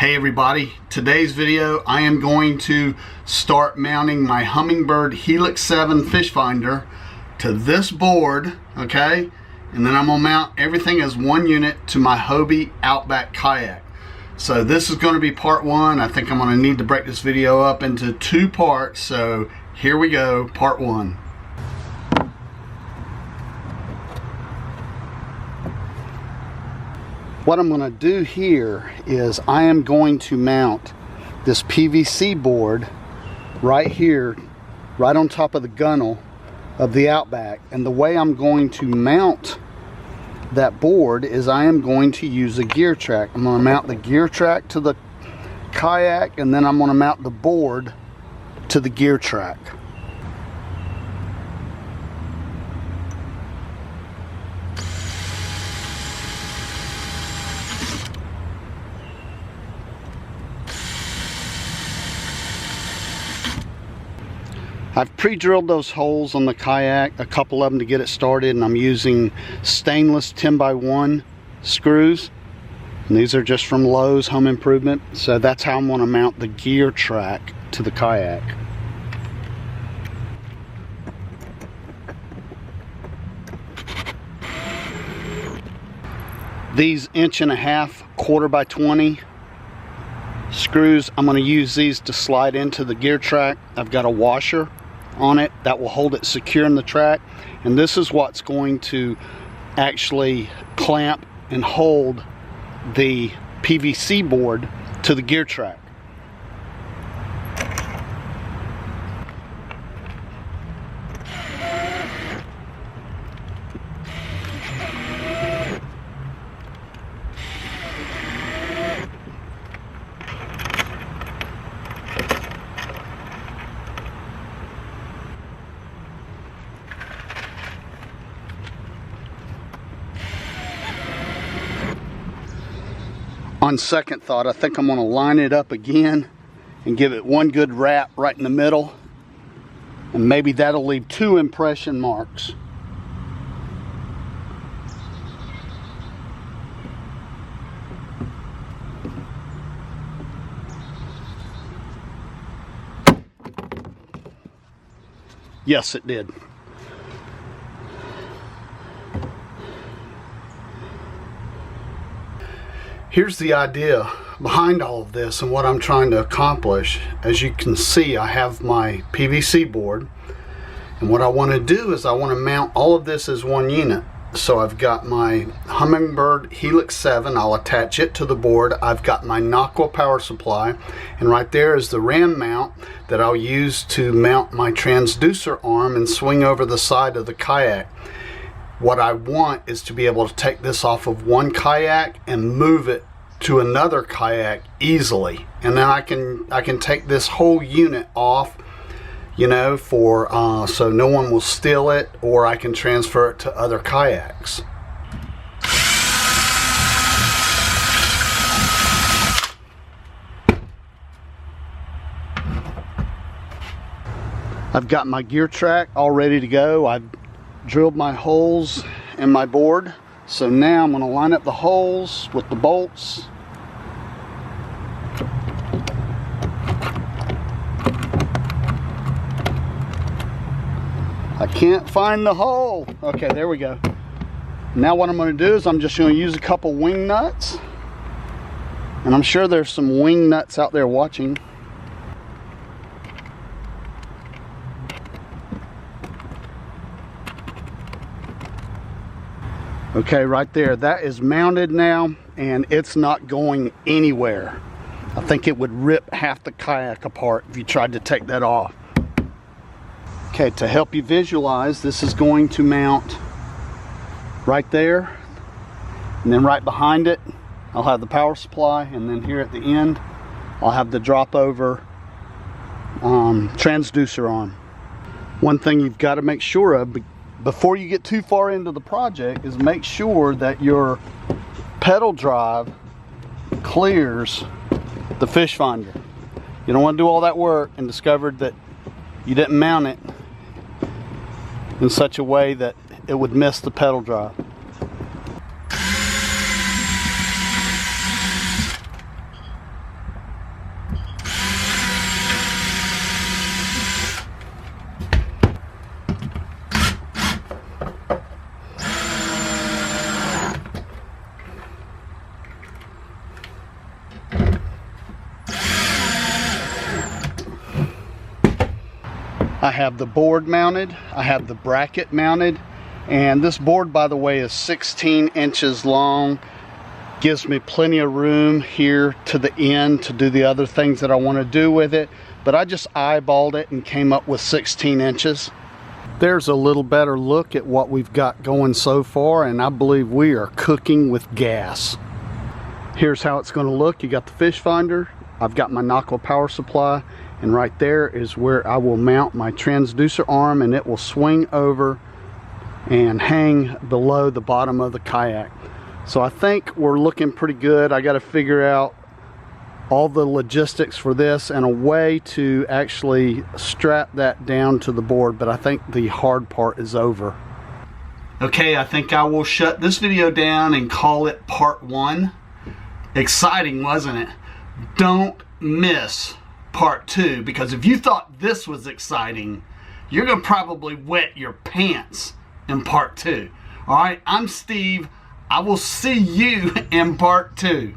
Hey everybody, today's video I am going to start mounting my Humminbird Helix 7 fish finder to this board, okay? And then I'm gonna mount everything as one unit to my Hobie Outback Kayak. So this is gonna be part one. I think I'm gonna need to break this video up into two parts. So here we go, part one. What I'm going to do here is I am going to mount this PVC board right here, right on top of the gunnel of the Outback. And the way I'm going to mount that board is I am going to use a gear track. I'm going to mount the gear track to the kayak, and then I'm going to mount the board to the gear track. I've pre-drilled those holes on the kayak, a couple of them to get it started, and I'm using stainless 10x1 screws. And these are just from Lowe's Home Improvement. So that's how I'm going to mount the gear track to the kayak. These 1.5 inch 1/4x20 screws, I'm going to use these to slide into the gear track. I've got a washer on it that will hold it secure in the track, and this is what's going to actually clamp and hold the PVC board to the gear track. On second thought, I think I'm going to line it up again and give it one good wrap right in the middle, and maybe that'll leave 2 impression marks. Yes, it did. Here's the idea behind all of this and what I'm trying to accomplish. As you can see, I have my PVC board, and what I want to do is I want to mount all of this as one unit. So I've got my Humminbird Helix 7, I'll attach it to the board. I've got my Aqua power supply, and right there is the ram mount that I'll use to mount my transducer arm and swing over the side of the kayak. What I want is to be able to take this off of one kayak and move it to another kayak easily, and then I can take this whole unit off, you know, for so no one will steal it, or I can transfer it to other kayaks. I've got my gear track all ready to go. I've drilled my holes in my board, so now I'm going to line up the holes with the bolts. I can't find the hole. Okay, there we go. Now what I'm going to do is I'm just going to use a couple wing nuts, and I'm sure there's some wing nuts out there watching. Okay, right there, that is mounted now, and it's not going anywhere. I think it would rip half the kayak apart if you tried to take that off. Okay, to help you visualize, this is going to mount right there, and then right behind it, I'll have the power supply, and then here at the end, I'll have the drop over transducer arm. One thing you've got to make sure of before you get too far into the project is make sure that your pedal drive clears the fish finder. You don't want to do all that work and discover that you didn't mount it in such a way that it would miss the pedal drive. I have the board mounted, I have the bracket mounted, and this board, by the way, is 16 inches long. Gives me plenty of room here to the end to do the other things that I want to do with it, but I just eyeballed it and came up with 16 inches. There's a little better look at what we've got going so far, and I believe we are cooking with gas. Here's how it's going to look. You got the Fishfinder, I've got my knuckle power supply, and right there is where I will mount my transducer arm, and it will swing over and hang below the bottom of the kayak. So I think we're looking pretty good. I got to figure out all the logistics for this and a way to actually strap that down to the board, but I think the hard part is over. Okay, I think I will shut this video down and call it part 1. Exciting, wasn't it? Don't miss part 2, because if you thought this was exciting, you're gonna probably wet your pants in part 2. All right, I'm Steve. I will see you in part 2.